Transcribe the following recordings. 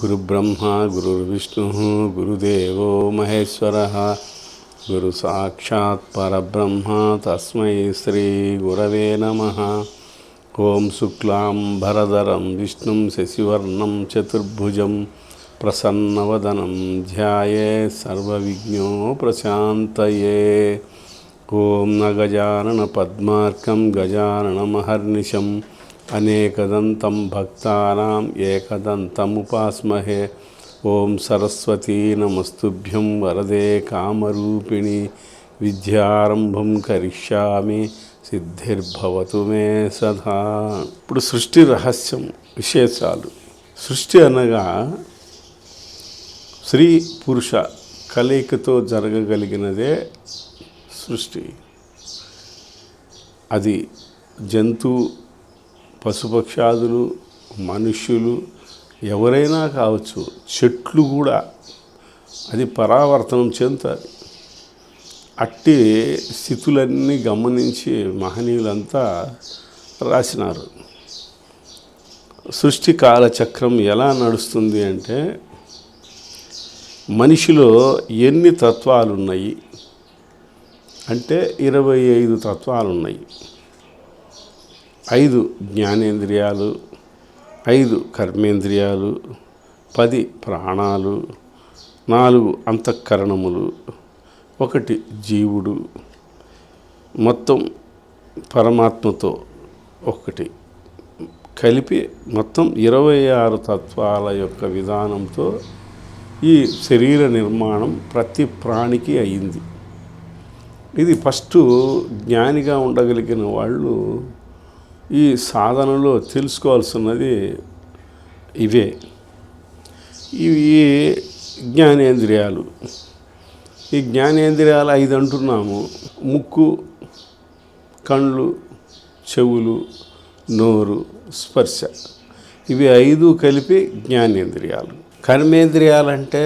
गुरुब्रह्मा गुरुर्विष्णुः गुरुदेवो महेश्वरः गुरु साक्षात् परब्रह्म तस्मै श्री गुरवे नमः। ओं शुक्लांबरधरं विष्णुं शशिवर्णं चतुर्भुजं प्रसन्नवदनं ध्यायेत् सर्वविघ्नोपशान्तये। ओं न गजानन पद्मार्कं गजाननमहर्निशम् अनेकदन्तं भक्तानाम् एकदन्तमुपास्महे। ओं सरस्वती नमस्तुभ्यं वरदे कामरूपिणि विद्यारंभं करिष्यामि సిద్ధిర్భవతు మే సదా. ఇప్పుడు సృష్టి రహస్యం విశేషాలు. సృష్టి అనగా స్త్రీ పురుష కలయికతో జరగగలిగినదే సృష్టి. అది జంతు పశుపక్షాదులు మనుష్యులు ఎవరైనా కావచ్చు, చెట్లు కూడా అది పరావర్తనం చెందుతారు. అట్టి స్థితులన్నీ గమనించి మహనీయులంతా రాసినారు. సృష్టి కాలచక్రం ఎలా నడుస్తుంది అంటే, మనిషిలో ఎన్ని తత్వాలు ఉన్నాయి అంటే 25 తత్వాలు ఉన్నాయి. 5 జ్ఞానేంద్రియాలు, 5 కర్మేంద్రియాలు, 10 ప్రాణాలు, 4 అంతఃకరణములు, 1 జీవుడు, మొత్తం పరమాత్మతో 1 కలిపి మొత్తం 26 తత్వాల యొక్క విధానంతో ఈ శరీర నిర్మాణం ప్రతి ప్రాణికి అయింది. ఇది ఫస్ట్ జ్ఞానిగా ఉండగలిగిన వాళ్ళు ఈ సాధనలో తెలుసుకోవాల్సినది ఇవే. ఇవి జ్ఞానేంద్రియాలు. ఈ జ్ఞానేంద్రియాలు 5 అంటున్నాము. ముక్కు, కళ్ళు, చెవులు, నోరు, స్పర్శ, ఇవి 5 కలిపి జ్ఞానేంద్రియాలు. కర్మేంద్రియాలంటే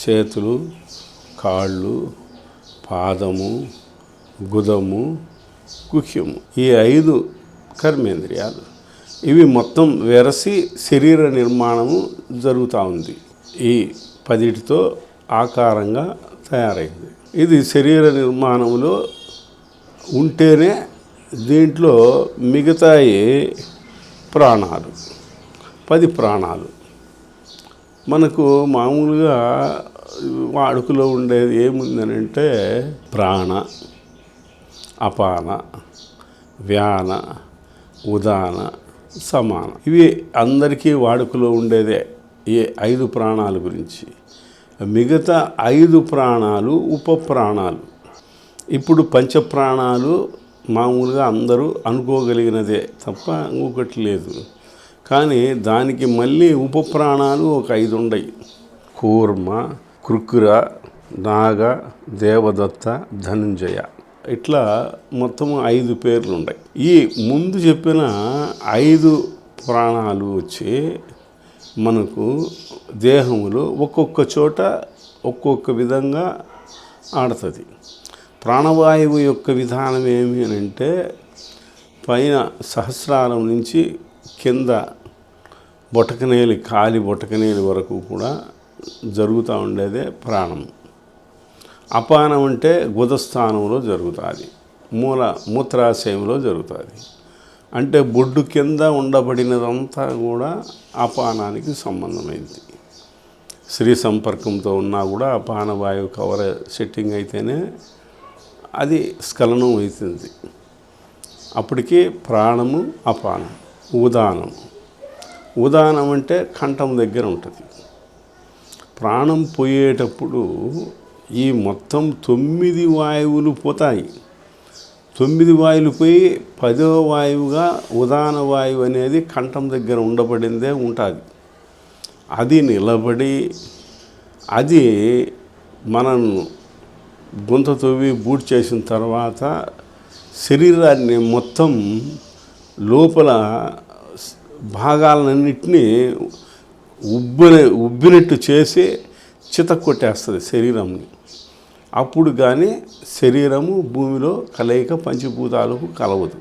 చేతులు, కాళ్ళు, పాదము, గుదము, గుహ్యము, ఈ 5 కర్మేంద్రియాలు. ఇవి మొత్తం వెరసి శరీర నిర్మాణము జరుగుతూ ఉంది. ఈ 10తో ఆకారంగా తయారైంది. ఇది శరీర నిర్మాణంలో ఉంటేనే దీంట్లో మిగతాయి ప్రాణాలు, 10 ప్రాణాలు. మనకు మామూలుగా వాడుకలో ఉండేది ఏముందనంటే ప్రాణ, అపాన, వ్యాన, ఉదాన, సమాన. ఇవి అందరికీ వాడుకలో ఉండేదే ఈ 5 ప్రాణాల గురించి. మిగతా 5 ప్రాణాలు ఉపప్రాణాలు. ఇప్పుడు పంచప్రాణాలు మామూలుగా అందరూ అనుకోగలిగినదే తప్ప ఇంకొకటి లేదు. కానీ దానికి మళ్ళీ ఉపప్రాణాలు ఒక 5 ఉన్నాయి. కూర్మ, కృకుర, నాగ, దేవదత్త, ధనుంజయ, ఇట్లా మొత్తం 5 పేర్లు ఉన్నాయి. ఈ ముందు చెప్పిన 5 ప్రాణాలు వచ్చి మనకు దేహంలో ఒక్కొక్క చోట ఒక్కొక్క విధంగా ఆడుతుంది. ప్రాణవాయువు యొక్క విధానం ఏమి అని అంటే, పైన సహస్రారం నుంచి కింద బొటకనేలి, కాలి బొటకనేలి వరకు కూడా జరుగుతూ ఉండేదే ప్రాణం. అపానం అంటే గుదస్థానంలో జరుగుతుంది, మూత్రాశయంలో జరుగుతుంది. అంటే బొడ్డు కింద ఉండబడినదంతా కూడా అపానానికి సంబంధమైంది. స్త్రీ సంపర్కంతో ఉన్నా కూడా అపానవాయువు కవర్ సెట్టింగ్ అయితేనే అది స్ఖలనం అవుతుంది. అప్పటికి ప్రాణము, అపానం. ఉదానం అంటే కంఠం దగ్గర ఉంటుంది. ప్రాణం పోయేటప్పుడు ఈ మొత్తం 9 వాయువులు పోతాయి. 9 వాయువులు పోయి 10వ వాయువుగా ఉదాన వాయువు అనేది కంఠం దగ్గర ఉండబడిందే ఉంటుంది. అది నిలబడి అది మనం గుంత తవ్వి బూట్ చేసిన తర్వాత శరీరాన్ని మొత్తం లోపల భాగాలన్నింటినీ ఉబ్బినట్టు చేసి చితక్కొట్టేస్తుంది శరీరంని. అప్పుడు కానీ శరీరము భూమిలో కలయిక పంచభూతాలకు కలవదు.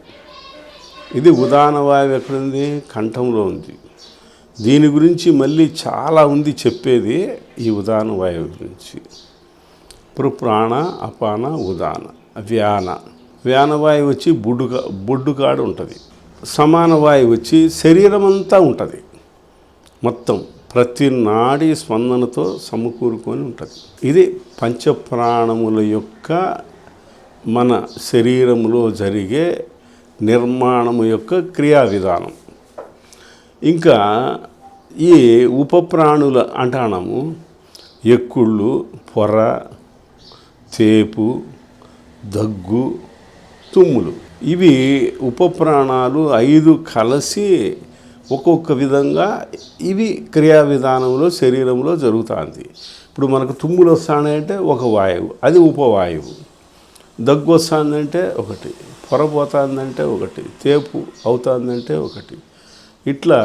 ఇది ఉదాన వాయువు ఎక్కడుంది? కంఠంలో ఉంది. దీని గురించి మళ్ళీ చాలా ఉంది చెప్పేది ఈ ఉదాన వాయువు గురించి. ప్రాణ అపాన ఉదాన వ్యాన. వ్యానవాయువు వచ్చి బొడ్డు కాడు ఉంటుంది. సమాన వాయువు వచ్చి శరీరం అంతా ఉంటుంది, మొత్తం ప్రతి నాడి స్పందనతో సమకూరుకొని ఉంటుంది. ఇది పంచప్రాణముల యొక్క మన శరీరంలో జరిగే నిర్మాణము యొక్క క్రియా విధానం. ఇంకా ఈ ఉపప్రాణుల అంటాము ఎక్కుళ్ళు, పొర, తేపు, దగ్గు, తుమ్ములు. ఇవి ఉపప్రాణాలు 5 కలిసి ఒక్కొక్క విధంగా ఇవి క్రియా విధానంలో శరీరంలో జరుగుతుంది. ఇప్పుడు మనకు తుమ్ములు వస్తాయంటే ఒక వాయువు, అది ఉపవాయువు. దగ్గు వస్తుందంటే ఒకటి, పొరపోతుందంటే ఒకటి, తేపు అవుతుందంటే ఒకటి. ఇట్లా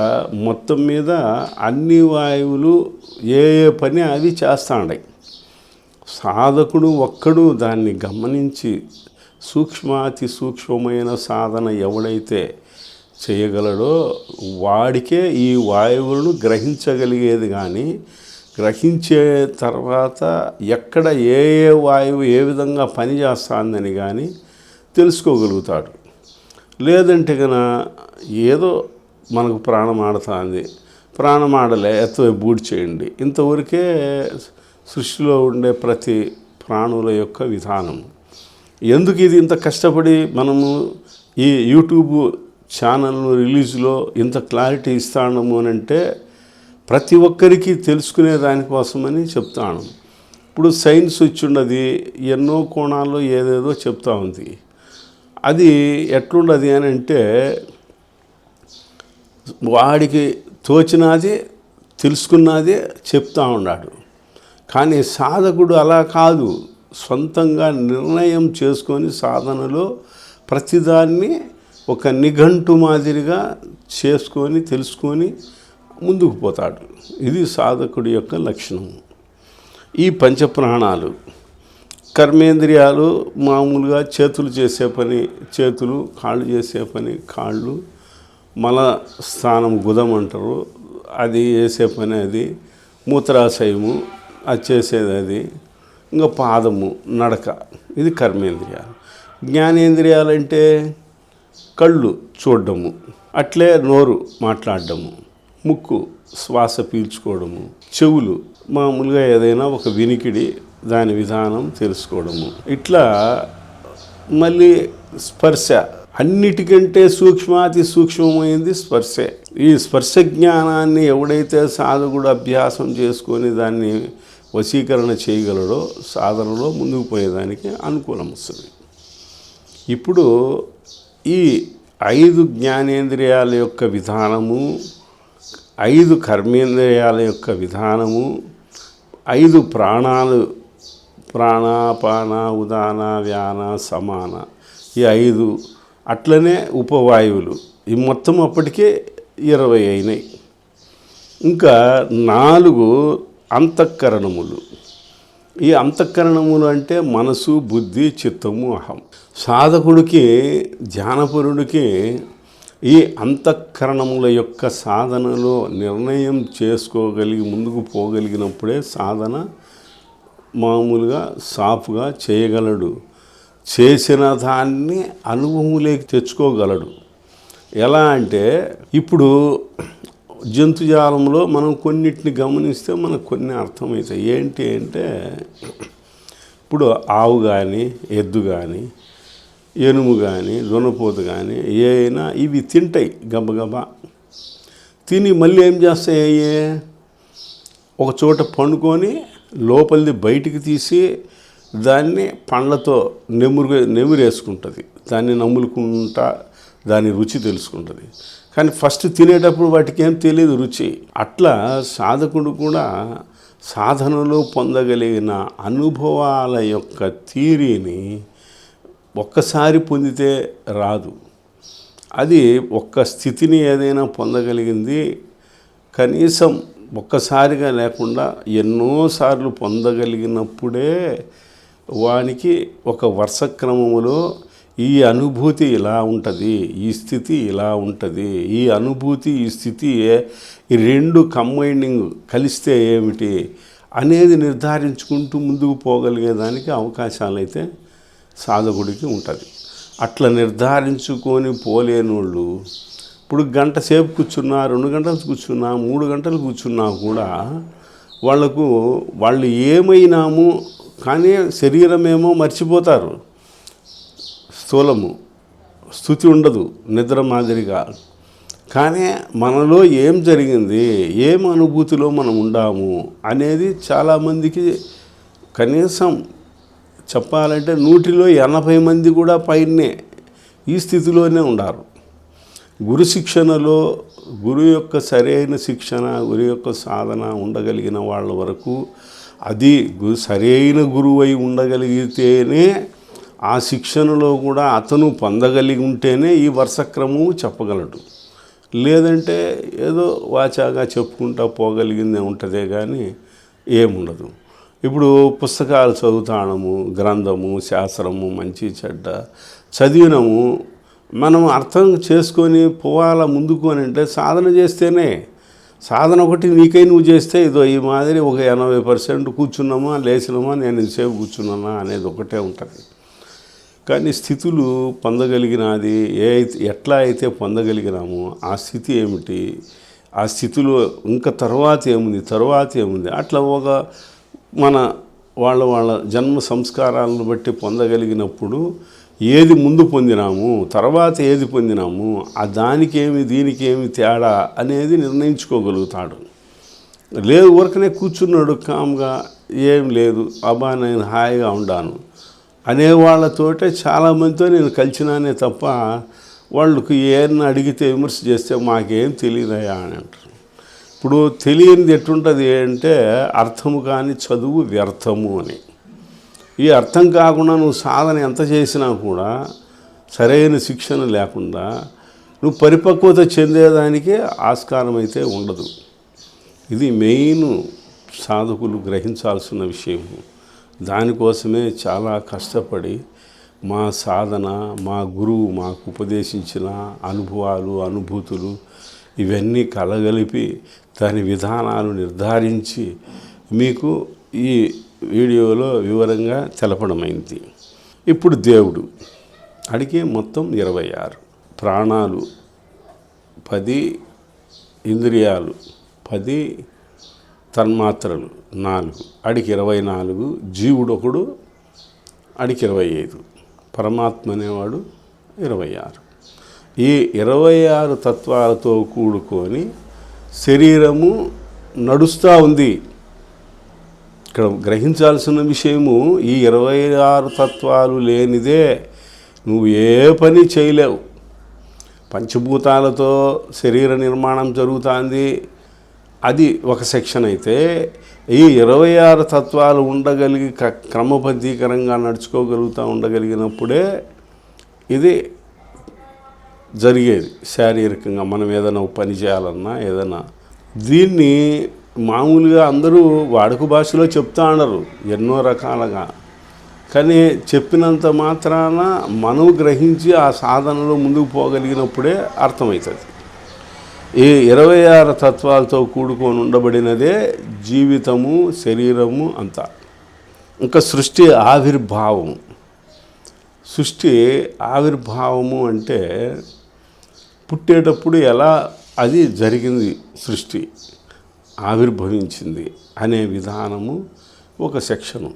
మొత్తం మీద అన్ని వాయువులు ఏ పని అవి చేస్తాయి. సాధకుడు ఒక్కడు దాన్ని గమనించి సూక్ష్మాతి సూక్ష్మమైన సాధన ఎవడైతే చేయగలడో వాడికే ఈ వాయువులను గ్రహించగలిగేది. కానీ గ్రహించే తర్వాత ఎక్కడ ఏ వాయువు ఏ విధంగా పనిచేస్తుందని కానీ తెలుసుకోగలుగుతాడు. లేదంటే కనుక ఏదో మనకు ప్రాణం ఆడుతుంది, ప్రాణం ఆడలే ఎత్త బూడి చేయండి, ఇంతవరకే సృష్టిలో ఉండే ప్రతి ప్రాణుల యొక్క విధానం. ఎందుకు ఇది ఇంత కష్టపడి మనము ఈ యూట్యూబ్ ఛానల్ను రిలీజ్లో ఇంత క్లారిటీ ఇస్తాము అని అంటే ప్రతి ఒక్కరికి తెలుసుకునే దానికోసమని చెప్తాను. ఇప్పుడు సైన్స్ వచ్చిండది ఎన్నో కోణాల్లో ఏదేదో చెప్తా ఉంది. అది ఎట్లుండది అని అంటే వాడికి తోచినది తెలుసుకున్నదే చెప్తా ఉన్నాడు. కానీ సాధకుడు అలా కాదు, సొంతంగా నిర్ణయం చేసుకొని సాధనలో ప్రతిదాన్ని ఒక నిఘంటు మాదిరిగా చేసుకొని తెలుసుకొని ముందుకు పోతాడు. ఇది సాధకుడి యొక్క లక్షణం. ఈ పంచప్రాణాలు కర్మేంద్రియాలు మామూలుగా చేతులు చేసే పని చేతులు, కాళ్ళు చేసే పని కాళ్ళు, మల స్థానం గుదం అంటారు, అది చేసే పని అది, మూత్రాశయము అది చేసేది అది, ఇంకా పాదము నడక, ఇది కర్మేంద్రియాలు. జ్ఞానేంద్రియాలు అంటే కళ్ళు చూడడము, అట్లే నోరు మాట్లాడడము, ముక్కు శ్వాస పీల్చుకోవడము, చెవులు మామూలుగా ఏదైనా ఒక వినికిడి దాని విధానం తెలుసుకోవడము. ఇట్లా మళ్ళీ స్పర్శ, అన్నిటికంటే సూక్ష్మాతి సూక్ష్మమైంది స్పర్శే. ఈ స్పర్శ జ్ఞానాన్ని ఎవడైతే సాధకుడు అభ్యాసం చేసుకొని దాన్ని వశీకరణ చేయగలడో సాధనలో ముందుకు పోయేదానికి అనుకూలం వస్తుంది. ఇప్పుడు ఈ 5 జ్ఞానేంద్రియాల యొక్క విధానము, 5 కర్మేంద్రియాల యొక్క విధానము, 5 ప్రాణాలు ప్రాణాపాన ఉదాన వ్యాన సమాన, ఈ 5 అట్లనే ఉపవాయువులు, ఈ మొత్తం అప్పటికే 20 అయినాయి. ఇంకా 4 అంతఃకరణములు. ఈ అంతఃకరణములు అంటే మనసు, బుద్ధి, చిత్తము, అహం. సాధకుడికి ధ్యానపరుడికి ఈ అంతఃకరణముల యొక్క సాధనలో నిర్ణయం చేసుకోగలిగి ముందుకు పోగలిగినప్పుడే సాధన మామూలుగా సాఫ్గా చేయగలడు. చేసిన దాన్ని అనుభవంలోకి తెచ్చుకోగలడు. ఎలా అంటే ఇప్పుడు జంతుజాలంలో మనం కొన్నిటిని గమనిస్తే మనకు కొన్ని అర్థమవుతాయి. ఏంటి అంటే ఇప్పుడు ఆవు కానీ, ఎద్దు కానీ, ఏనుము కానీ, దున్నపోతు కానీ ఏమైనా ఇవి తింటాయి గబగబా. తిని మళ్ళీ ఏం చేస్తాయి, ఒక చోట పండుకొని లోపలిది బయటికి తీసి దాన్ని పండ్లతో నెమిరేసుకుంటుంది, దాన్ని నములుకుంటా దాని రుచి తెలుసుకుంటుంది. కానీ ఫస్ట్ తినేటప్పుడు వాటికి ఏం తెలియదు రుచి. అట్లా సాధకుడు కూడా సాధనలో పొందగలిగిన అనుభవాల యొక్క థియరీని ఒక్కసారి పొందితే రాదు. అది ఒక్క స్థితిని ఏదైనా పొందగలిగింది కనీసం ఒక్కసారిగా లేకుండా ఎన్నోసార్లు పొందగలిగినప్పుడే వానికి ఒక వర్షక్రమములో ఈ అనుభూతి ఇలా ఉంటుంది, ఈ స్థితి ఇలా ఉంటుంది, ఈ అనుభూతి ఈ స్థితి ఈ రెండు కంబైనింగ్ కలిస్తే ఏమిటి అనేది నిర్ధారించుకుంటూ ముందుకు పోగలిగేదానికి అవకాశాలు అయితే సాధకుడికి ఉంటుంది. అట్లా నిర్ధారించుకొని పోలేనోళ్ళు ఇప్పుడు గంట సేపు కూర్చున్నా, 2 గంటలు కూర్చున్నా, 3 గంటలు కూర్చున్నా కూడా వాళ్ళు ఏమైనాము కానీ శరీరమేమో మర్చిపోతారు. స్థూలము స్థుతి ఉండదు నిద్ర మాదిరిగా. కానీ మనలో ఏం జరిగింది, ఏం అనుభూతిలో మనం ఉండాము అనేది చాలామందికి కనీసం చెప్పాలంటే 100లో 80 మంది కూడా పైనే ఈ స్థితిలోనే ఉండారు. గురు శిక్షణలో గురు యొక్క సరైన శిక్షణ, గురు యొక్క సాధన ఉండగలిగిన వాళ్ళ వరకు అది సరైన గురువై ఉండగలిగితేనే ఆ శిక్షణలో కూడా అతను పొందగలిగి ఉంటేనే ఈ వర్షక్రమము చెప్పగలడు. లేదంటే ఏదో వాచాగా చెప్పుకుంటా పోగలిగిందే ఉంటుందే కానీ ఏముండదు. ఇప్పుడు పుస్తకాలు చదువుతాము, గ్రంథము శాస్త్రము మంచి చెడ్డ చదివినము, మనం అర్థం చేసుకొని పోవాల ముందుకు అని అంటే సాధన చేస్తేనే. సాధన ఒకటి నీకై నువ్వు చేస్తే ఇదో ఈ మాదిరి ఒక 80% కూర్చున్నామా, లేచినామా, నేను ఇంతసేపు కూర్చున్నానా అనేది ఒకటే ఉంటుంది. కానీ స్థితులు పొందగలిగినది ఎట్లా అయితే పొందగలిగినామో ఆ స్థితి ఏమిటి, ఆ స్థితిలో ఇంకా తర్వాత ఏముంది అట్లా ఒక మన వాళ్ళ జన్మ సంస్కారాలను బట్టి పొందగలిగినప్పుడు ఏది ముందు పొందినాము, తర్వాత ఏది పొందినాము, ఆ దానికేమి దీనికేమి తేడా అనేది నిర్ణయించుకోగలుగుతాడు. లేదు ఊరకనే కూర్చున్నాడు కామ్గా, ఏం లేదు అబ్బా నేను హాయిగా ఉండాను అనేవాళ్ళతోటే చాలామందితో నేను కలిసినానే తప్ప వాళ్ళకు ఏమన్నా అడిగితే విమర్శ చేస్తే మాకేం తెలియదయా అని అంటారు. ఇప్పుడు తెలియనిది ఎట్టుంటుంది అంటే అర్థము కాని చదువు వ్యర్థము అని. ఈ అర్థం కాకుండా నువ్వు సాధన ఎంత చేసినా కూడా సరైన శిక్షణ లేకుండా నువ్వు పరిపక్వత చెందేదానికి ఆస్కారం అయితే ఉండదు. ఇది మెయిన్ సాధకులు గ్రహించాల్సిన విషయం. దానికోసమే చాలా కష్టపడి మా సాధన, మా గురువు మాకు ఉపదేశించిన అనుభవాలు, అనుభూతులు ఇవన్నీ కలగలిపి దాని విధానాలు నిర్ధారించి మీకు ఈ వీడియోలో వివరంగా తెలపడమైంది. ఇప్పుడు దేవుడు అడిగే మొత్తం 26 ప్రాణాలు 10, ఇంద్రియాలు 10, తన్మాత్రలు 4, అడికి 24, జీవుడు ఒకడు అడికి 25, పరమాత్మ అనేవాడు 26. ఈ 26 తత్వాలతో కూడుకొని శరీరము నడుస్తూ ఉంది. ఇక్కడ గ్రహించాల్సిన విషయము ఈ 26 తత్వాలు లేనిదే నువ్వు ఏ పని చేయలేవు. పంచభూతాలతో శరీర నిర్మాణం జరుగుతుంది, అది ఒక సెక్షన్ అయితే ఈ 26 తత్వాలు ఉండగలిగి క్రమబద్ధీకరంగా నడుచుకోగలుగుతూ ఉండగలిగినప్పుడే ఇది జరిగేది. శారీరకంగా మనం ఏదైనా పని చేయాలన్నా ఏదైనా దీన్ని మామూలుగా అందరూ వాడుక భాషలో చెప్తా ఉండరు ఎన్నో రకాలుగా. కానీ చెప్పినంత మాత్రాన మనం గ్రహించి ఆ సాధనలో ముందుకు పోగలిగినప్పుడే అర్థమవుతుంది. ఈ 26 తత్వాలతో కూడుకొని ఉండబడినదే జీవితము, శరీరము అంతా. ఇంకా సృష్టి ఆవిర్భావము. సృష్టి ఆవిర్భావము అంటే పుట్టేటప్పుడు ఎలా అది జరిగింది, సృష్టి ఆవిర్భవించింది అనే విధానము ఒక సెక్షను.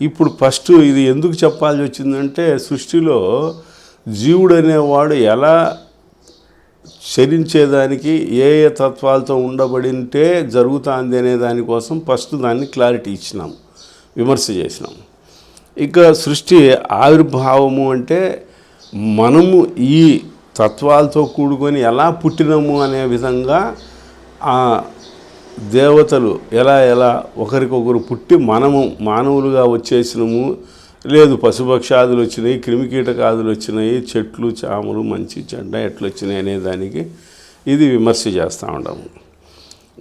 ఇప్పుడు ఫస్ట్ ఇది ఎందుకు చెప్పాల్సి వచ్చిందంటే సృష్టిలో జీవుడు అనేవాడు ఎలా చరించేదానికి ఏ ఏ తత్వాలతో ఉండబడింటే జరుగుతుంది అనే దానికోసం ఫస్ట్ దాన్ని క్లారిటీ ఇచ్చినాం, విమర్శ చేసినాం. ఇక సృష్టి ఆవిర్భావము అంటే మనము ఈ తత్వాలతో కూడుకొని ఎలా పుట్టినాము అనే విధంగా ఆ దేవతలు ఎలా ఒకరికొకరు పుట్టి మనము మానవులుగా వచ్చేసినాము. లేదు పశుపక్షాదులు వచ్చినాయి, క్రిమికీటకాదులు వచ్చినాయి, చెట్లు చాములు మంచి చెడ్డ ఎట్లు వచ్చినాయి అనే దానికి ఇది విమర్శ చేస్తూ ఉన్నాము.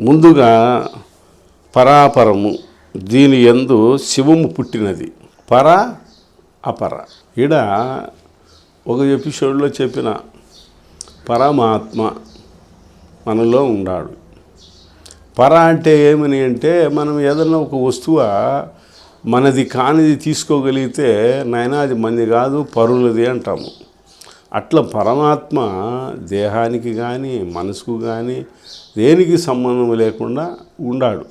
ముందుగా పరాపరము, దీని యందు శివము పుట్టినది. పర అపర. ఈడ ఒక ఎపిసోడ్లో చెప్పిన పరమాత్మ మనలో ఉన్నాడు. పర అంటే ఏమని అంటే, మనం ఏదన్నా ఒక వస్తువు మనది కానిది తీసుకోగలిగితే నాయనా అది మంది కాదు పరులది అంటాము. అట్లా పరమాత్మ దేహానికి కానీ మనసుకు కానీ దేనికి సంబంధం లేకుండా ఉన్నాడు.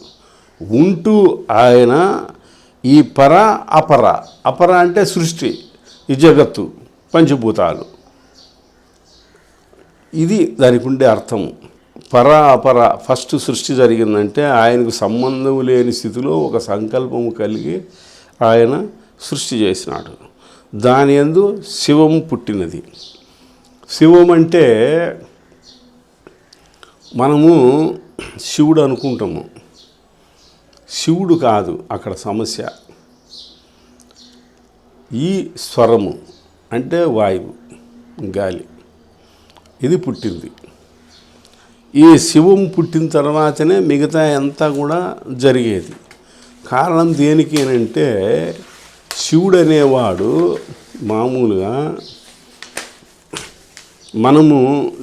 ఉంటూ ఆయన ఈ పర అపర, అపర అంటే సృష్టి, ఈ జగత్తు, పంచభూతాలు, ఇది దానికి ఉండే అర్థము. పర అపర, ఫస్ట్ సృష్టి జరిగిందంటే ఆయనకు సంబంధం లేని స్థితిలో ఒక సంకల్పము కలిగి ఆయన సృష్టి చేసినాడు. దాని యందు శివము పుట్టినది. శివం అంటే మనము శివుడు అనుకుంటాము, శివుడు కాదు అక్కడ సమస్య. ఈ స్వరము అంటే వాయువు, గాలి, ఇది పుట్టింది. ఈ శివం పుట్టిన తర్వాతనే మిగతా అంతా కూడా జరిగేది. కారణం దేనికి అంటే, శివుడు అనేవాడు మామూలుగా మనము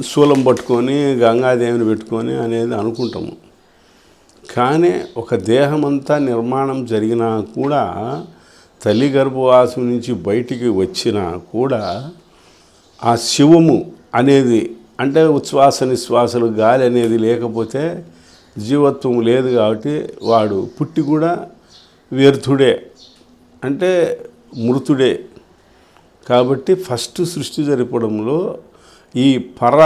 శూలం పట్టుకొని గంగాదేవిని పెట్టుకొని అనేది అనుకుంటాము. కానీ ఒక దేహమంతా నిర్మాణం జరిగినా కూడా, తల్లి గర్భవాసం నుంచి బయటికి వచ్చినా కూడా ఆ శివము అనేది అంటే ఉచ్ఛ్వాస నిశ్వాసలు, గాలి అనేది లేకపోతే జీవత్వం లేదు. కాబట్టి వాడు పుట్టి కూడా వ్యర్థుడే, అంటే మృతుడే. కాబట్టి ఫస్ట్ సృష్టి జరపడంలో ఈ పర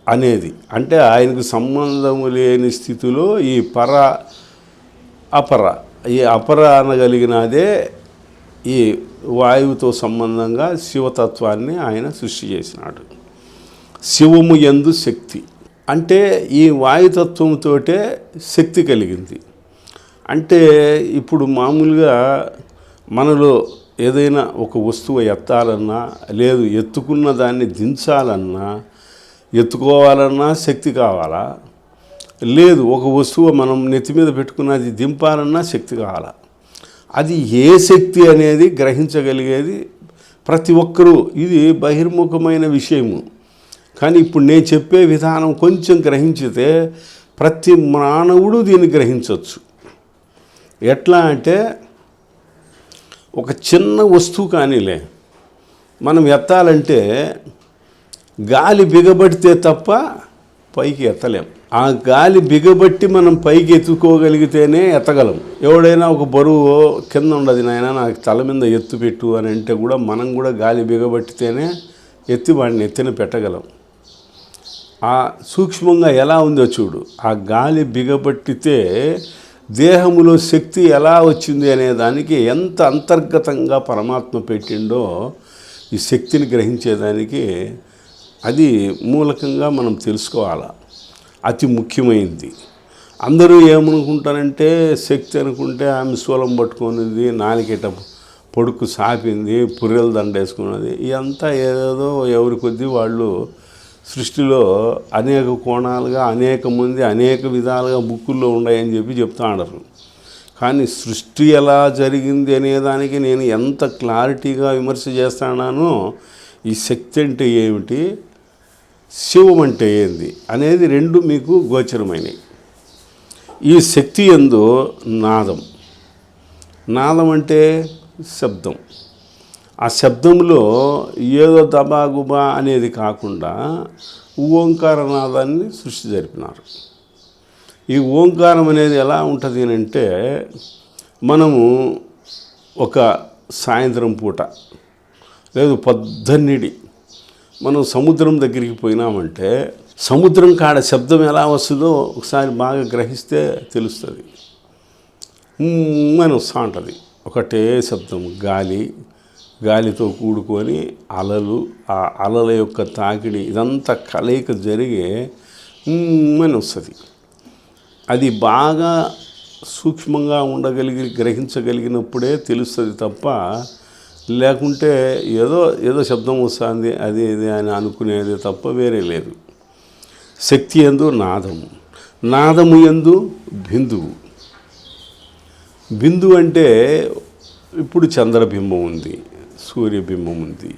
అనేది అంటే ఆయనకు సంబంధము లేని స్థితిలో ఈ పర అపర, ఈ అపర అనగలిగినదే ఈ వాయువుతో సంబంధంగా శివతత్వాన్ని ఆయన సృష్టి చేసినాడు. శివము యందు శక్తి అంటే ఈ వాయుతత్వంతో శక్తి కలిగింది. అంటే ఇప్పుడు మామూలుగా మనలో ఏదైనా ఒక వస్తువు ఎత్తాలన్నా, లేదు ఎత్తుకున్న దాన్ని దించాలన్నా, ఎత్తుకోవాలన్నా శక్తి కావాలా, లేదు ఒక వస్తువు మనం నెత్తి మీద పెట్టుకున్నది దింపాలన్నా శక్తి కావాలా. అది ఏ శక్తి అనేది గ్రహించగలిగేది ప్రతి ఒక్కరూ. ఇది బహిర్ముఖమైన విషయము. కానీ ఇప్పుడు నేను చెప్పే విధానం కొంచెం గ్రహించితే ప్రతి మానవుడు దీన్ని గ్రహించవచ్చు. ఎట్లా అంటే, ఒక చిన్న వస్తువు కానీలే మనం ఎత్తాలంటే గాలి బిగబడితే తప్ప పైకి ఎత్తలేం. ఆ గాలి బిగబట్టి మనం పైకి ఎత్తుకోగలిగితేనే ఎత్తగలం. ఎవడైనా ఒక బరువు కింద ఉండదు, నాయన నాకు తల మీద ఎత్తు పెట్టు అని అంటే కూడా మనం కూడా గాలి బిగబట్టితేనే ఎత్తి వాడిని ఎత్తిన పెట్టగలం. ఆ సూక్ష్మంగా ఎలా ఉందో చూడు. ఆ గాలి బిగబట్టితే దేహములో శక్తి ఎలా వచ్చింది అనే దానికి ఎంత అంతర్గతంగా పరమాత్మ పెట్టిండో ఈ శక్తిని గ్రహించేదానికి అది మూలకంగా మనం తెలుసుకోవాలి. అతి ముఖ్యమైనది. అందరూ ఏమనుకుంటారంటే, శక్తి అనుకుంటే ఆమె శూలం పట్టుకున్నది, నాలుకేట పొడుకు సాపింది, పుర్రెలు దండేసుకున్నది, ఇదంతా ఏదో ఎవరి కొద్దీ వాళ్ళు సృష్టిలో అనేక కోణాలుగా అనేక మంది అనేక విధాలుగా బుక్కుల్లో ఉన్నాయని చెప్తా ఉండరు. కానీ సృష్టి ఎలా జరిగింది అనేదానికి నేను ఎంత క్లారిటీగా విమర్శ చేస్తానో, ఈ శక్తి అంటే ఏమిటి, శివం అంటే ఏంది అనేది రెండు మీకు గోచరమైనవి. ఈ శక్తి యందు నాదం, నాదం అంటే శబ్దం. ఆ శబ్దంలో ఏదో దబాగుబా అనేది కాకుండా ఓంకారనాదాన్ని సృష్టి జరిపినారు. ఈ ఓంకారం అనేది ఎలా ఉంటుంది అంటే, మనము ఒక సాయంత్రం పూట లేదు పొద్దున్నిడి మనం సముద్రం దగ్గరికి పోయినామంటే, సముద్రం కాడ శబ్దం ఎలా వస్తుందో ఒకసారి బాగా గ్రహిస్తే తెలుస్తుంది. అని వస్తూ ఉంటుంది ఒకటే శబ్దం. గాలితో కూడుకొని అలలు, ఆ అలల యొక్క తాకిడి, ఇదంతా కలయిక జరిగే అని వస్తుంది. అది బాగా సూక్ష్మంగా గ్రహించగలిగినప్పుడే తెలుస్తుంది తప్ప, లేకుంటే ఏదో శబ్దం వస్తుంది అది ఇది అని అనుకునేది తప్ప వేరే లేదు. శక్తి యందు నాదము, నాదము యందు బిందువు. బిందువు అంటే ఇప్పుడు చంద్రబింబం ఉంది, సూర్యబింబం ఉంది,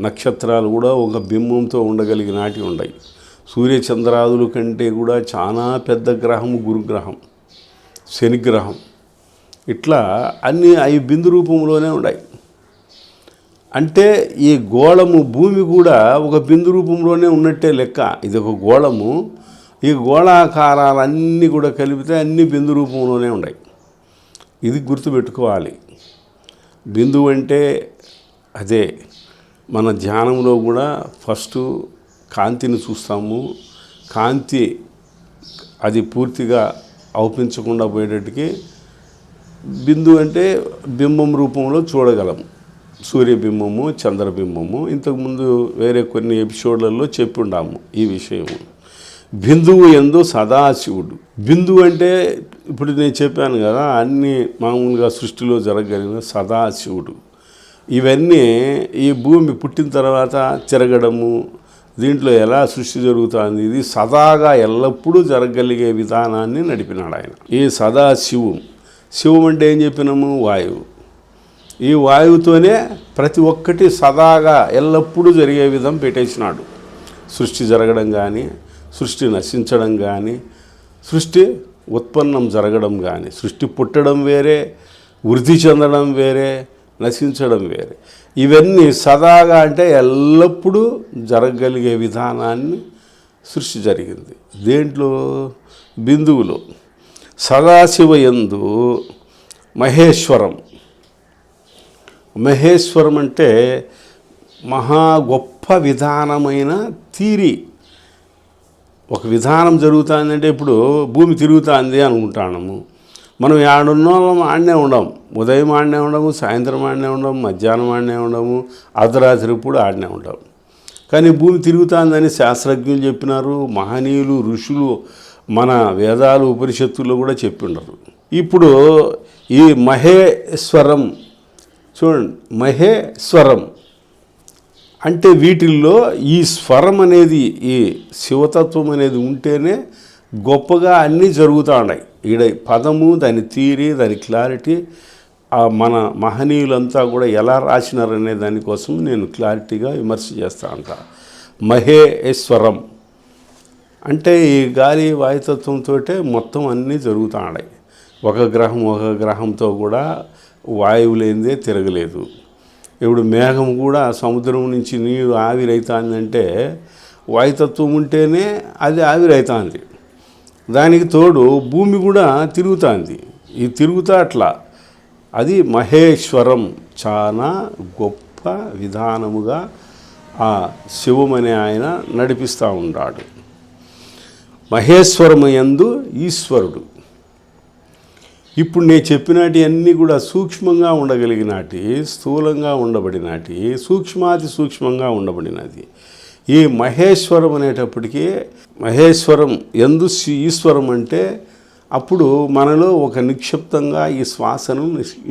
నక్షత్రాలు కూడా ఒక బింబంతో ఉండగలిగినాటి ఉన్నాయి. సూర్యచంద్రాదుల కంటే కూడా చాలా పెద్ద గ్రహము గురుగ్రహం, శనిగ్రహం. ఇట్లా అన్నీ అవి బిందు రూపంలోనే ఉన్నాయి. అంటే ఈ గోళము భూమి కూడా ఒక బిందు రూపంలోనే ఉన్నట్టే లెక్క. ఇది ఒక గోళము, ఈ గోళాకారాలన్నీ కూడా కలిపితే అన్ని బిందు రూపంలోనే ఉన్నాయి. ఇది గుర్తుపెట్టుకోవాలి. బిందువు అంటే అదే. మన ధ్యానంలో కూడా ఫస్ట్ కాంతిని చూస్తాము. కాంతి అది పూర్తిగా అవుపించకుండా పోయేటట్టుకి బిందువు అంటే బింబం రూపంలో చూడగలము. సూర్యబింబము, చంద్రబింబము. ఇంతకుముందు వేరే కొన్ని ఎపిసోడ్లలో చెప్పుండాము ఈ విషయము. బిందువు యందు సదాశివుడు. బిందువు అంటే ఇప్పుడు నేను చెప్పాను కదా, అన్నీ మామూలుగా సృష్టిలో జరగగలిగిన సదాశివుడు. ఇవన్నీ ఈ భూమి పుట్టిన తర్వాత తిరగడము, దీంట్లో ఎలా సృష్టి జరుగుతుంది, ఇది సదాగా ఎల్లప్పుడూ జరగగలిగే విధానాన్ని నడిపినాడు ఆయన. ఈ సదాశివం. శివం అంటే ఏం చెప్పినాము? వాయువు. ఈ వాయువుతోనే ప్రతి ఒక్కటి సదాగా ఎల్లప్పుడూ జరిగే విధం పెట్టేసినాడు. సృష్టి జరగడం కానీ, సృష్టి నశించడం కానీ, సృష్టి ఉత్పన్నం జరగడం కానీ. సృష్టి పుట్టడం వేరే, వృద్ధి చెందడం వేరే, నశించడం వేరే. ఇవన్నీ సదాగా అంటే ఎల్లప్పుడూ జరగగలిగే విధానాన్ని సృష్టి జరిగింది. దేంట్లో? బిందువులో. సదాశివ యందు మహేశ్వరం. మహేశ్వరం అంటే మహా గొప్ప విధానమైన థియరీ. ఒక విధానం జరుగుతుందంటే ఇప్పుడు భూమి తిరుగుతుంది అనుకుంటాము. మనం ఆడున్నోళ్ళం ఆడనే ఉండము. ఉదయం ఆడనే ఉండము, సాయంత్రం ఆడనే ఉండము, మధ్యాహ్నం ఆడనే ఉండము, అర్ధరాత్రి ఇప్పుడు ఆడనే ఉండము. కానీ భూమి తిరుగుతుందని శాస్త్రజ్ఞులు చెప్పినారు, మహనీయులు, ఋషులు మన వేదాలు ఉపనిషత్తుల్లో కూడా చెప్పి ఉండరు. ఇప్పుడు ఈ మహేశ్వరం చూడండి, మహేశ్వరం అంటే వీటిల్లో ఈ స్వరం అనేది, ఈ శివతత్వం అనేది ఉంటేనే గొప్పగా అన్నీ జరుగుతూ ఉన్నాయి. ఈడ పదము, దాని థియరీ, దాని క్లారిటీ మన మహనీయులంతా కూడా ఎలా రాసినారనే దానికోసం నేను క్లారిటీగా విమర్శ చేస్తూ ఉంటా. మహేశ్వరం అంటే ఈ గాలి వాయుతత్వంతో మొత్తం అన్నీ జరుగుతూ ఉన్నాయి. ఒక గ్రహంతో కూడా వాయువు లేనిదే తిరగలేదు. ఇప్పుడు మేఘం కూడా సముద్రం నుంచి నీరు ఆవిరైతుందంటే వాయుతత్వం ఉంటేనే అది ఆవిరైతుంది. దానికి తోడు భూమి కూడా తిరుగుతుంది. ఈ తిరుగుతా అట్లా అది మహేశ్వరం. చాలా గొప్ప విధానముగా ఆ శివం అనే ఆయన నడిపిస్తూ ఉన్నాడు. మహేశ్వరము యందు ఈశ్వరుడు. ఇప్పుడు నేను చెప్పినటి అన్నీ కూడా సూక్ష్మంగా ఉండగలిగినటి, స్థూలంగా ఉండబడినటి, సూక్ష్మాతి సూక్ష్మంగా ఉండబడినది. ఈ మహేశ్వరం అనేటప్పటికీ మహేశ్వరం యందు ఈశ్వరం అంటే అప్పుడు మనలో ఒక నిక్షిప్తంగా ఈ శ్వాసను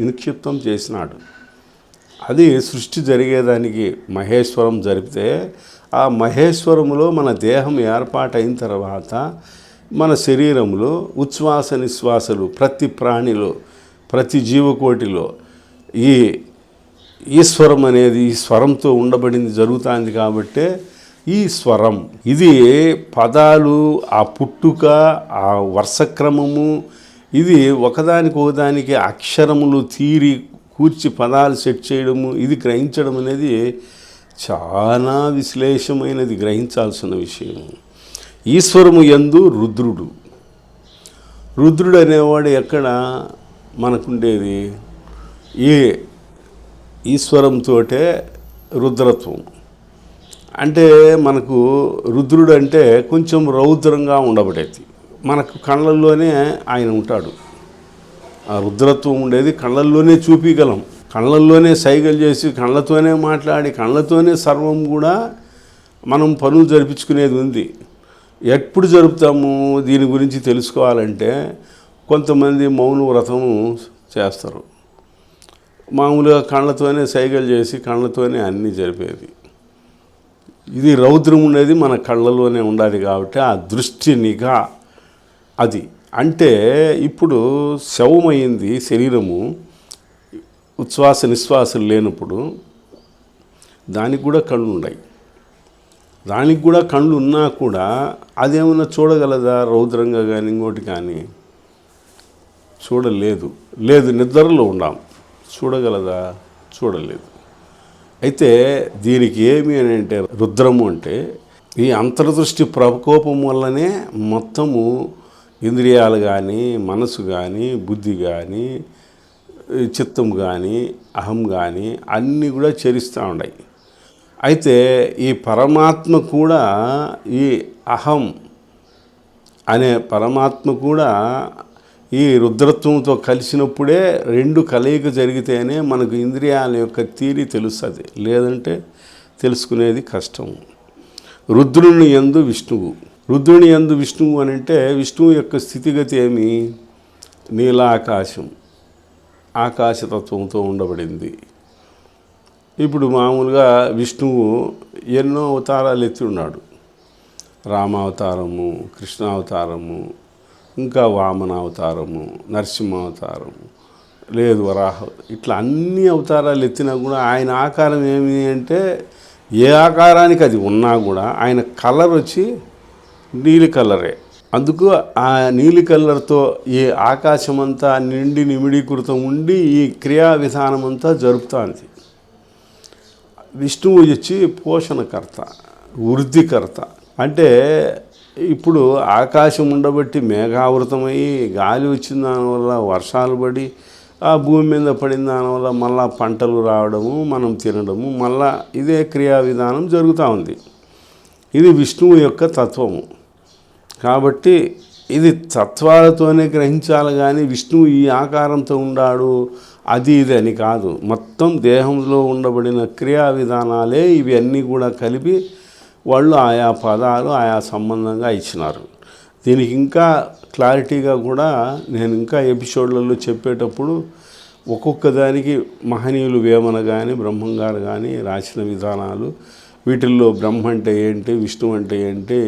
నిక్షిప్తం చేసినాడు. అది సృష్టి జరిగేదానికి మహేశ్వరం జరిపితే ఆ మహేశ్వరములో మన దేహం ఏర్పాటైన తర్వాత మన శరీరంలో ఉచ్ఛ్వాస నిశ్వాసలు ప్రతి ప్రాణిలో, ప్రతి జీవకోటిలో ఈ ఈశ్వరం అనేది ఈ స్వరంతో ఉండబడింది జరుగుతుంది. కాబట్టే ఈ స్వరం ఇది పదాలు, ఆ పుట్టుక, ఆ వర్షక్రమము, ఇది ఒకదానికి అక్షరములు తీరి కూర్చి పదాలు సెట్ చేయడము, ఇది గ్రహించడం అనేది చాలా విశ్లేషమైనది, గ్రహించాల్సిన విషయం. ఈశ్వరము యందు రుద్రుడు. రుద్రుడు అనేవాడు ఎక్కడ మనకుండేది? ఈ ఈశ్వరంతో రుద్రత్వం. అంటే మనకు రుద్రుడు అంటే కొంచెం రౌద్రంగా ఉండబడేది. మనకు కళ్ళల్లోనే ఆయన ఉంటాడు. ఆ రుద్రత్వం ఉండేది కళ్ళల్లోనే చూపించగలం, కళ్ళల్లోనే సైగలు చేసి, కళ్ళతోనే మాట్లాడి, కళ్ళతోనే సర్వం కూడా మనం పనులు జరిపించుకునేది ఉంది. ఎప్పుడు జరుపుతాము దీని గురించి తెలుసుకోవాలంటే కొంతమంది మౌన వ్రతము చేస్తారు. మామూలుగా కళ్ళతోనే సైగలు చేసి కళ్ళతోనే అన్నీ జరిపేది. ఇది రౌద్రం ఉండేది మన కళ్ళలోనే ఉండాలి. కాబట్టి ఆ దృష్టి నిఘా అది. అంటే ఇప్పుడు శవమైంది శరీరము, ఉచ్ఛ్వాస నిశ్వాసలు లేనప్పుడు దానికి కూడా కళ్ళు ఉన్నాయి. దానికి కూడా కళ్ళు ఉన్నా కూడా అదేమన్నా చూడగలదా? రౌద్రంగా కానీ ఇంకోటి కానీ చూడలేదు. లేదు, నిద్రలో ఉన్నాం. చూడగలదా? చూడలేదు. అయితే దీనికి ఏమి అని అంటే రుద్రము అంటే ఈ అంతర్దృష్టి ప్రకోపం వల్లనే మొత్తము ఇంద్రియాలు కానీ, మనసు కానీ, బుద్ధి కానీ, చిత్తం కానీ, అహం కానీ అన్నీ కూడా చరిస్తూ ఉన్నాయి. అయితే ఈ పరమాత్మ కూడా ఈ అహం అనే పరమాత్మ కూడా ఈ రుద్రత్వంతో కలిసినప్పుడే రెండు కలయిక జరిగితేనే మనకు ఇంద్రియాల యొక్క తీరి తెలుస్తుంది. లేదంటే తెలుసుకునేది కష్టం. రుద్రుని యందు విష్ణువు. రుద్రుని యందు విష్ణువు అని అంటే విష్ణువు యొక్క స్థితిగతి ఏమి? నీలాకాశం, ఆకాశతత్వంతో ఉండబడింది. ఇప్పుడు మామూలుగా విష్ణువు ఎన్నో అవతారాలు ఎత్తి ఉన్నాడు. రామావతారము, కృష్ణావతారము, ఇంకా వామన అవతారము, నరసింహావతారము, లేదు వరాహ, ఇట్లా అన్ని అవతారాలు ఎత్తినా కూడా ఆయన ఆకారం ఏమి అంటే ఏ ఆకారానికి అది ఉన్నా కూడా ఆయన కలర్ వచ్చి నీలి కలరే. అందుకు ఆ నీలి కలర్తో ఈ ఆకాశమంతా నిండి నిమిడీకృతం ఉండి ఈ క్రియా విధానం అంతా జరుపుతుంది. విష్ణువు వచ్చి పోషణకర్త, వృద్ధికర్త. అంటే ఇప్పుడు ఆకాశం ఉండబట్టి మేఘావృతమయ్యి గాలి వచ్చిన దానివల్ల వర్షాలు పడి ఆ భూమి మీద పడిన దానివల్ల మళ్ళా పంటలు రావడము, మనం తినడము, మళ్ళా ఇదే క్రియా విధానం జరుగుతూ ఉంది. ఇది విష్ణువు యొక్క తత్వము. కాబట్టి ఇది తత్వాలతోనే గ్రహించాలి కానీ విష్ణువు ఈ ఆకారంతో ఉన్నాడు అది ఇది అని కాదు. మొత్తం దేహంలో ఉండబడిన క్రియా విధానాలే ఇవి అన్నీ కూడా కలిపి వాళ్ళు ఆయా పదాలు ఆయా సంబంధంగా ఇచ్చినారు. దీనికి ఇంకా క్లారిటీగా కూడా నేను ఇంకా ఎపిసోడ్లలో చెప్పేటప్పుడు ఒక్కొక్క దానికి మహనీయులు వేమన కానీ బ్రహ్మంగారు కానీ రాసిన విధానాలు, వీటిల్లో బ్రహ్మ అంటే ఏంటి, విష్ణువు అంటే ఏంటి,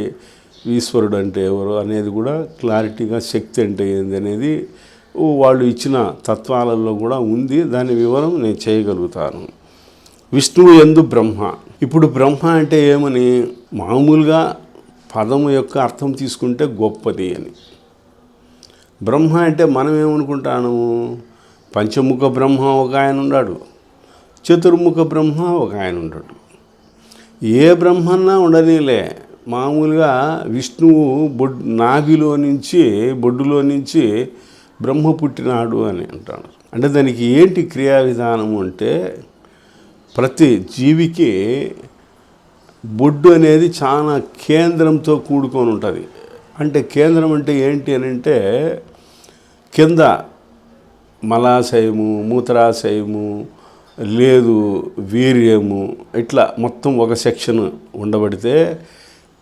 ఈశ్వరుడు అంటే ఎవరు అనేది కూడా క్లారిటీగా, శక్తి అంటే ఏంది అనేది వాళ్ళు ఇచ్చిన తత్వాలలో కూడా ఉంది. దాని వివరం నేను చేయగలుగుతాను. విష్ణువు యందు బ్రహ్మ. ఇప్పుడు బ్రహ్మ అంటే ఏమని మామూలుగా పదము యొక్క అర్థం తీసుకుంటే గొప్పది అని. బ్రహ్మ అంటే మనం ఏమనుకుంటాను? పంచముఖ బ్రహ్మ ఒక ఆయన ఉన్నాడు, చతుర్ముఖ బ్రహ్మ ఒక ఆయన ఉన్నాడు. ఏ బ్రహ్మన్నా ఉండనీలే. మామూలుగా విష్ణువు నాభిలో నుంచి, బొడ్డులో నుంచి బ్రహ్మ పుట్టినాడు అని అంటాడు. అంటే దానికి ఏంటి క్రియా విధానము అంటే ప్రతి జీవికి బొడ్డు అనేది చాలా కేంద్రంతో కూడుకొని ఉంటుంది. అంటే కేంద్రం అంటే ఏంటి అని అంటే కింద మలాశయము, మూత్రాశయము, లేదు వీర్యము, ఇట్లా మొత్తం ఒక సెక్షన్ ఉండబడితే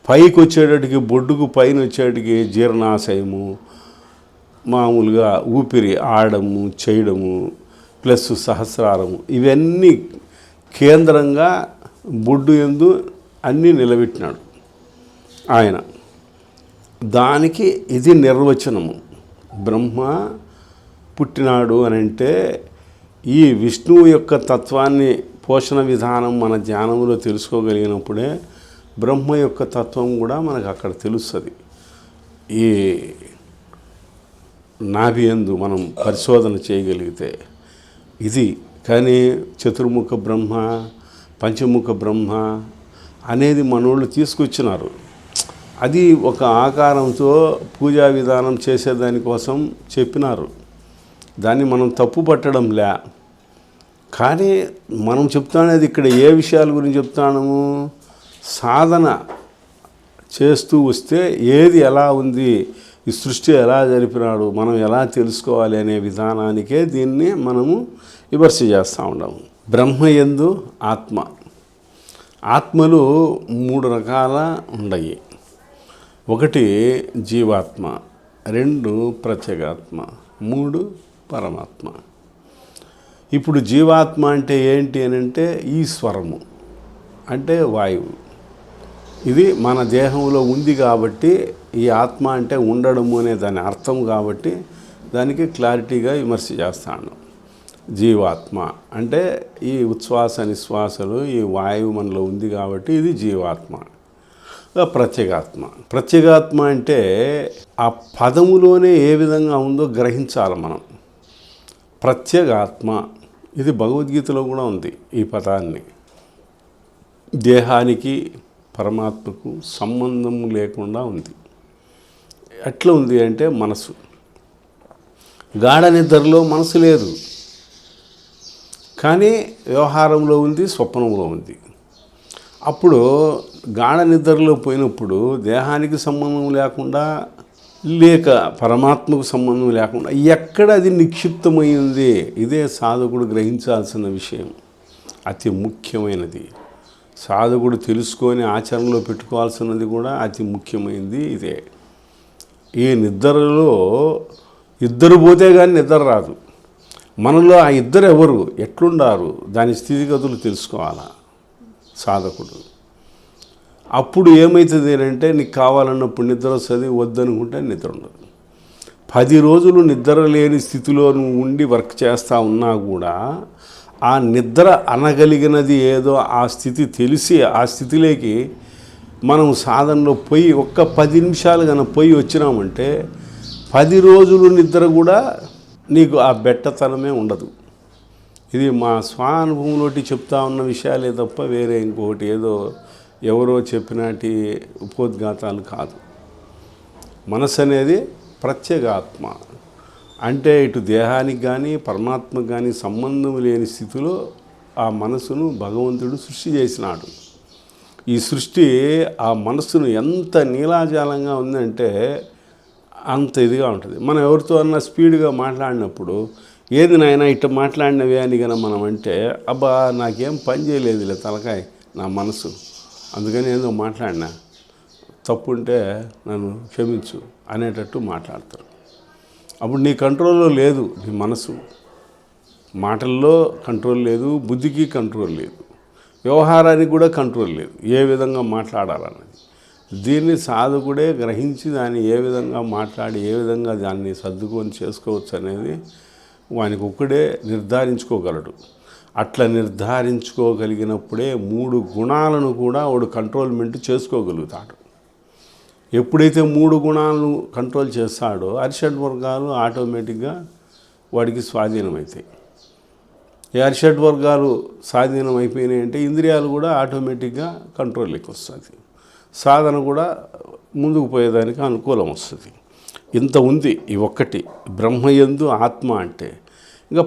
పైకి వచ్చేటట్టుకి బొడ్డుకు పైన వచ్చేటికి జీర్ణాశయము, మామూలుగా ఊపిరి ఆడము చేయడము ప్లస్ సహస్రారము, ఇవన్నీ కేంద్రంగా బొడ్డు యందు అన్నీ నిలబెట్టినాడు ఆయన. దానికి ఇది నిర్వచనము. బ్రహ్మ పుట్టినాడు అని అంటే ఈ విష్ణువు యొక్క తత్వాన్ని పోషణ విధానం మన ధ్యానంలో తెలుసుకోగలిగినప్పుడే బ్రహ్మ యొక్క తత్వం కూడా మనకు అక్కడ తెలుస్తుంది. ఈ నాభి యందు మనం పరిశోధన చేయగలిగితే ఇది. కానీ చతుర్ముఖ బ్రహ్మ, పంచముఖ బ్రహ్మ అనేది మనోళ్ళు తీసుకొచ్చినారు. అది ఒక ఆకారంతో పూజా విధానం చేసేదానికోసం చెప్పినారు. దాన్ని మనం తప్పు పట్టడం లే. కానీ మనం చెప్తానేది ఇక్కడ ఏ విషయాల గురించి చెప్తాము? సాధన చేస్తూ వస్తే ఏది ఎలా ఉంది, ఈ సృష్టి ఎలా జరిపినాడు, మనం ఎలా తెలుసుకోవాలి అనే విధానానికే దీన్ని మనము విమర్శ చేస్తూ ఉన్నాము. బ్రహ్మయందు ఆత్మ. ఆత్మలు 3 రకాల ఉన్నాయి. 1 జీవాత్మ, 2 ప్రత్యేగాత్మ, 3 పరమాత్మ. ఇప్పుడు జీవాత్మ అంటే ఏంటి అని అంటే ఈశ్వరము అంటే వాయువు. ఇది మన దేహంలో ఉంది కాబట్టి ఈ ఆత్మ అంటే ఉండడము అనే దాని అర్థం కాబట్టి దానికి క్లారిటీగా విమర్శ చేస్తాను. జీవాత్మ అంటే ఈ ఉచ్ఛ్వాస నిశ్వాసలు ఈ వాయువు మనలో ఉంది కాబట్టి ఇది జీవాత్మ. ప్రత్యేగాత్మ. ప్రత్యేగాత్మ అంటే ఆ పదములోనే ఏ విధంగా ఉందో గ్రహించాలి మనం. ప్రత్యేగాత్మ ఇది భగవద్గీతలో కూడా ఉంది. ఈ పదాన్ని దేహానికి పరమాత్మకు సంబంధం లేకుండా ఉంది. ఎట్లా ఉంది అంటే మనసు. గాఢ నిద్రలో మనసు లేదు, కానీ వ్యవహారంలో ఉంది, స్వప్నంలో ఉంది. అప్పుడు గాఢ నిద్రలో పోయినప్పుడు దేహానికి సంబంధం లేకుండా, లేక పరమాత్మకు సంబంధం లేకుండా ఎక్కడ అది నిక్షిప్తమైంది. ఇదే సాధకుడు గ్రహించాల్సిన విషయం, అతి ముఖ్యమైనది. సాధకుడు తెలుసుకొని ఆచరణలో పెట్టుకోవాల్సినది కూడా అతి ముఖ్యమైనది ఇదే. ఈ నిద్రలో ఇద్దరు పోతే కానీ నిద్ర రాదు. మనలో ఆ ఇద్దరు ఎవరు, ఎట్లుండారు, దాని స్థితిగతులు తెలుసుకోవాలా సాధకుడు. అప్పుడు ఏమవుతుంది అంటే నీకు కావాలన్నప్పుడు నిద్ర వస్తుంది, వద్దనుకుంటే నిద్ర ఉండదు. 10 రోజులు నిద్ర లేని స్థితిలో నువ్వు ఉండి వర్క్ చేస్తూ ఉన్నా కూడా ఆ నిద్ర అనగలిగినది ఏదో ఆ స్థితి తెలిసి ఆ స్థితిలోకి మనం సాధనలో పోయి ఒక్క 10 నిమిషాలు కన్నా పోయి వచ్చినామంటే 10 రోజులు నిద్ర కూడా నీకు ఆ బెట్టతనమే ఉండదు. ఇది మా స్వానుభవంలోటి చెప్తా ఉన్న విషయాలే తప్ప వేరే ఇంకొకటి ఏదో ఎవరో చెప్పినటి ఉపోద్ఘాతాలు కాదు. మనసు అనేది ప్రత్యేగాత్మ అంటే ఇటు దేహానికి కానీ పరమాత్మకు కానీ సంబంధం లేని స్థితిలో ఆ మనసును భగవంతుడు సృష్టి చేసినాడు. ఈ సృష్టి ఆ మనసును ఎంత నీలాజాలంగా ఉందంటే అంత ఇదిగా ఉంటుంది. మనం ఎవరితో అన్నా స్పీడ్గా మాట్లాడినప్పుడు ఏది నాయన ఇట్లా మాట్లాడినవే అని కనుక మనం అంటే అబ్బా నాకేం పని చేయలేదులే తలకాయ నా మనసు, అందుకని ఏదో మాట్లాడినా, తప్పుంటే నన్ను క్షమించు అనేటట్టు మాట్లాడతారు. అప్పుడు నీ కంట్రోల్లో లేదు, నీ మనసు మాటల్లో కంట్రోల్ లేదు, బుద్ధికి కంట్రోల్ లేదు, వ్యవహారానికి కూడా కంట్రోల్ లేదు, ఏ విధంగా మాట్లాడాలన్నది. దీన్ని సాధకుడే గ్రహించి దాన్ని ఏ విధంగా మాట్లాడి ఏ విధంగా దాన్ని సర్దుకొని చేసుకోవచ్చు అనేది వానికి ఒక్కడే నిర్ధారించుకోగలడు. అట్లా నిర్ధారించుకోగలిగినప్పుడే 3 గుణాలను కూడా వాడు కంట్రోల్మెంట్ చేసుకోగలుగుతాడు. ఎప్పుడైతే 3 గుణాలను కంట్రోల్ చేస్తాడో అరిషడ్ వర్గాలు ఆటోమేటిక్గా వాడికి స్వాధీనమవుతాయి. ఈ అరిషడ్ వర్గాలు స్వాధీనం అయిపోయినాయి అంటే ఇంద్రియాలు కూడా ఆటోమేటిక్గా కంట్రోల్లోకి వస్తుంది, సాధన కూడా ముందుకు పోయేదానికి అనుకూలం వస్తుంది. ఇంత ఉంది ఈ ఒక్కటి బ్రహ్మయందు ఆత్మ అంటే. ఇంకా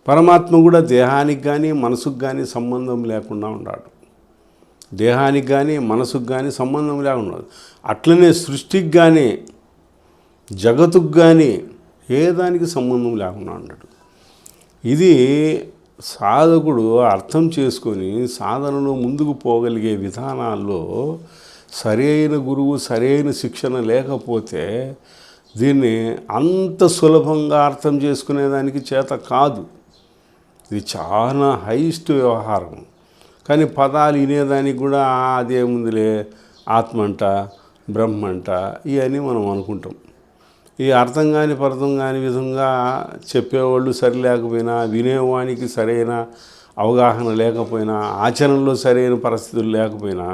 పరమాత్మ కూడా దేహానికి కానీ మనసుకు కానీ సంబంధం లేకుండా ఉన్నాడు. దేహానికి కానీ మనసుకు కానీ సంబంధం లేకుండా, అట్లనే సృష్టికి కానీ జగత్తుకు కానీ ఏ దానికి సంబంధం లేకుండా ఉన్నాడు. ఇది సాధకుడు అర్థం చేసుకొని సాధనలో ముందుకు పోగలిగే విధానాల్లో సరైన గురువు సరైన శిక్షణ లేకపోతే దీన్ని అంత సులభంగా అర్థం చేసుకునేదానికి చేత కాదు. ఇది చాలా హైయెస్ట్ వ్యవహారం. కానీ పదాలు వినేదానికి కూడా అదేముందిలే ఆత్మ అంట బ్రహ్మ అంట ఇవన్నీ మనం అనుకుంటాం. ఈ అర్థం కాని పర్థం కాని విధంగా చెప్పేవాళ్ళు సరి లేకపోయినా, వినేవానికి సరైన అవగాహన లేకపోయినా, ఆచరణలో సరైన పరిస్థితులు లేకపోయినా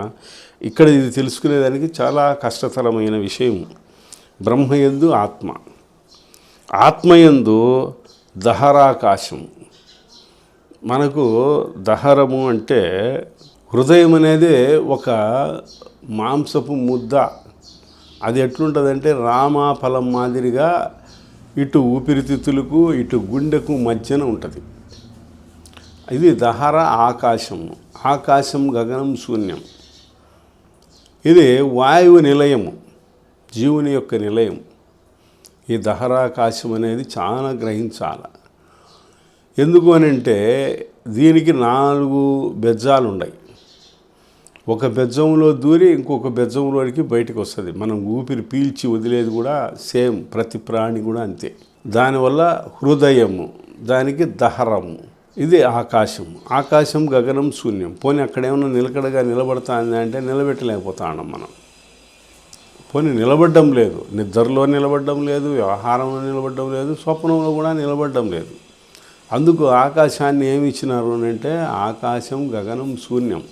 ఇక్కడ ఇది తెలుసుకునేదానికి చాలా కష్టతరమైన విషయం. బ్రహ్మయందు ఆత్మయందు దహరాకాశం. మనకు దహరము అంటే హృదయం అనేది ఒక మాంసపు ముద్ద. అది ఎట్లుంటుందంటే రామాఫలం మాదిరిగా ఇటు ఊపిరితిత్తులకు ఇటు గుండెకు మధ్యన ఉంటుంది. ఇది దహర ఆకాశం గగనం శూన్యం. ఇది వాయువు నిలయము, జీవుని యొక్క నిలయం. ఈ దహరాకాశం అనేది చాలా గ్రహించాలి. ఎందుకు అని అంటే దీనికి 4 బెజ్జాలు ఉన్నాయి. ఒక బెజ్జంలో దూరి ఇంకొక బెజ్జంలోనికి బయటకు వస్తుంది. మనం ఊపిరి పీల్చి వదిలేది కూడా సేమ్, ప్రతి ప్రాణి కూడా అంతే. దానివల్ల హృదయము, దానికి దహరము. ఇది ఆకాశం గగనం శూన్యం. పోనీ అక్కడేమన్నా నిలకడగా నిలబడతాంది అంటే నిలబెట్టలేకపోతా ఉన్నాం మనం. పోనీ నిలబడ్డం లేదు, నిద్రలో నిలబడ్డం లేదు, వ్యవహారంలో నిలబడ్డం లేదు, స్వప్నంలో కూడా నిలబడ్డం లేదు. అందుకు ఆకాశాన్ని ఏమి ఇచ్చినారు అని అంటే ఆకాశం గగనం శూన్యం.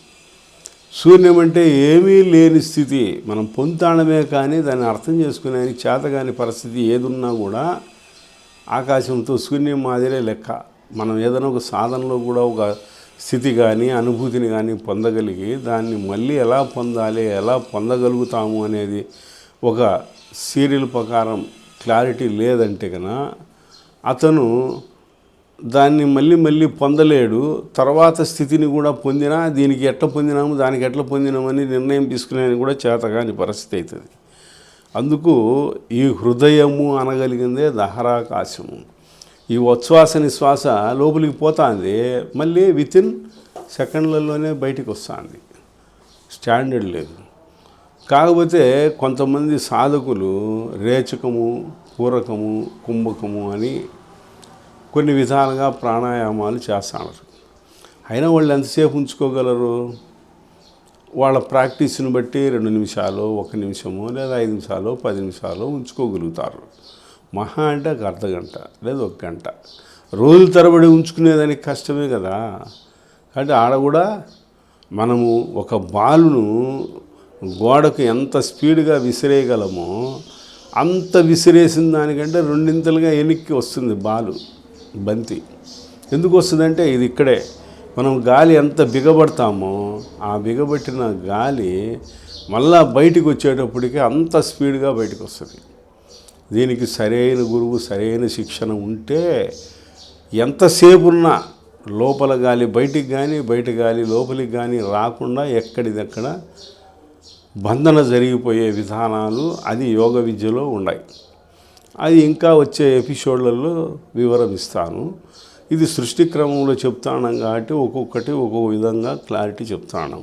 శూన్యం అంటే ఏమీ లేని స్థితి, మనం పొందుతాడమే కానీ దాన్ని అర్థం చేసుకునే చేతగాని పరిస్థితి ఏదున్నా కూడా ఆకాశంతో శూన్యం మాదిరే లెక్క. మనం ఏదైనా ఒక సాధనలో కూడా ఒక స్థితి కానీ అనుభూతిని కానీ పొందగలిగి దాన్ని మళ్ళీ ఎలా పొందాలి, ఎలా పొందగలుగుతాము అనేది ఒక సీరియల్ ప్రకారం క్లారిటీ లేదంటే కనుక అతను దాన్ని మళ్ళీ పొందలేడు. తర్వాత స్థితిని కూడా పొందినా దీనికి ఎట్లా పొందినాము దానికి ఎట్లా పొందినామని నిర్ణయం తీసుకునేది కూడా చేతగాని పరిస్థితి అవుతుంది. అందుకు ఈ హృదయము అనగలిగిందే దహరాకాశము. ఈ ఉచ్ఛ్వాస నిశ్వాస లోపలికి పోతుంది, మళ్ళీ వితిన్ సెకండ్లలోనే బయటికి వస్తుంది. స్టాండర్డ్ లేదు. కాకపోతే కొంతమంది సాధకులు రేచకము, పూరకము, కుంభకము అని కొన్ని విధాలుగా ప్రాణాయామాలు చేస్తున్నారు. అయినా వాళ్ళు ఎంతసేపు ఉంచుకోగలరు? వాళ్ళ ప్రాక్టీస్ని బట్టి 2 నిమిషాలు, 1 నిమిషము, లేదా 5 నిమిషాలు, 10 నిమిషాలు ఉంచుకోగలుగుతారు. మహా అంటే ఒక అర్ధగంట లేదా 1 గంట. రోజుల తరబడి ఉంచుకునేదానికి కష్టమే కదా. కాబట్టి ఆడ కూడా మనము ఒక బాలును గోడకు ఎంత స్పీడ్గా విసిరేయగలమో అంత విసిరేసిన దానికంటే 2 వెనక్కి వస్తుంది బంతి. ఎందుకు వస్తుందంటే ఇది ఇక్కడే మనం గాలి ఎంత బిగబడతామో ఆ బిగబట్టిన గాలి మళ్ళా బయటికి వచ్చేటప్పటికి అంత స్పీడ్గా బయటకు వస్తుంది. దీనికి సరైన గురువు, సరైన శిక్షణ ఉంటే ఎంతసేపు ఉన్నా లోపల గాలి బయటికి కానీ బయట గాలి లోపలికి కానీ రాకుండా ఎక్కడిదక్కడ బంధన జరిగిపోయే విధానాలు అది యోగ విద్యలో ఉన్నాయి. అది ఇంకా వచ్చే ఎపిసోడ్లలో వివరమిస్తాను. ఇది సృష్టి క్రమంలో చెప్తాను కాబట్టి ఒక్కొక్కటి ఒక్కొక్క విధంగా క్లారిటీ చెప్తాను.